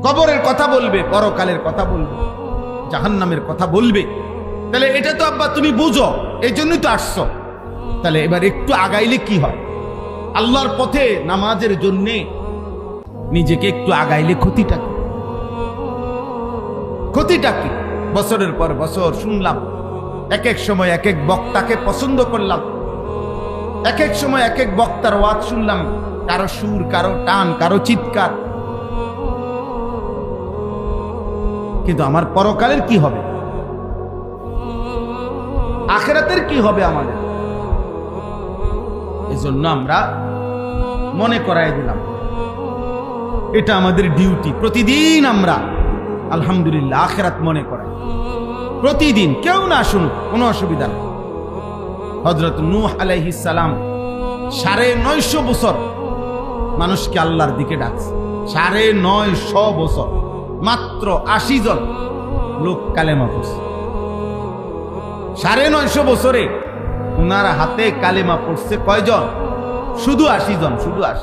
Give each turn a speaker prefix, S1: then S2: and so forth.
S1: কবরের কথা বলবে, পরকালের কথা বলবে, জাহান্নামের কথা বলবে। তাহলে এটা তো আব্বা তুমি বুঝো, এই জন্যই তো আসছো। তাহলে এবার একটু আগাইলে কি হয়? আল্লাহর পথে নামাজের জন্য নিজেকে একটু আগাইলে ক্ষতিটা কি? ক্ষতিটা কি? বছরের পর বছর শুনলাম, এক এক সময় এক এক বক্তাকে পছন্দ করলাম, এক এক সময় এক এক বক্তার ওয়াজ শুনলাম, কারো সুর, কারো টান, কারো চিৎকার। কিন্তু আমার পরকালের কি হবে? আখিরাতের কি হবে আমাদের? এজন্য আমরা মনে করাই দিলাম, এটা আমাদের ডিউটি। প্রতিদিন আমরা আলহামদুলিল্লাহ আখিরাত মনে করাই, প্রতিদিন। কেউ না শুনুক, কোনো অসুবিধা নেই। হযরত নূহ আলাইহিস সালাম ৯৫০ বছর মানুষকে আল্লাহর দিকে ডাকছে। ৯৫০ বছর, মাত্র ৮০ জন লোক কালেমা পড়ছে। ৯৫০ বছরে উনার হাতে কালেমা পড়ছে কয়জন? শুধু ৮০ জন, শুধু ৮০।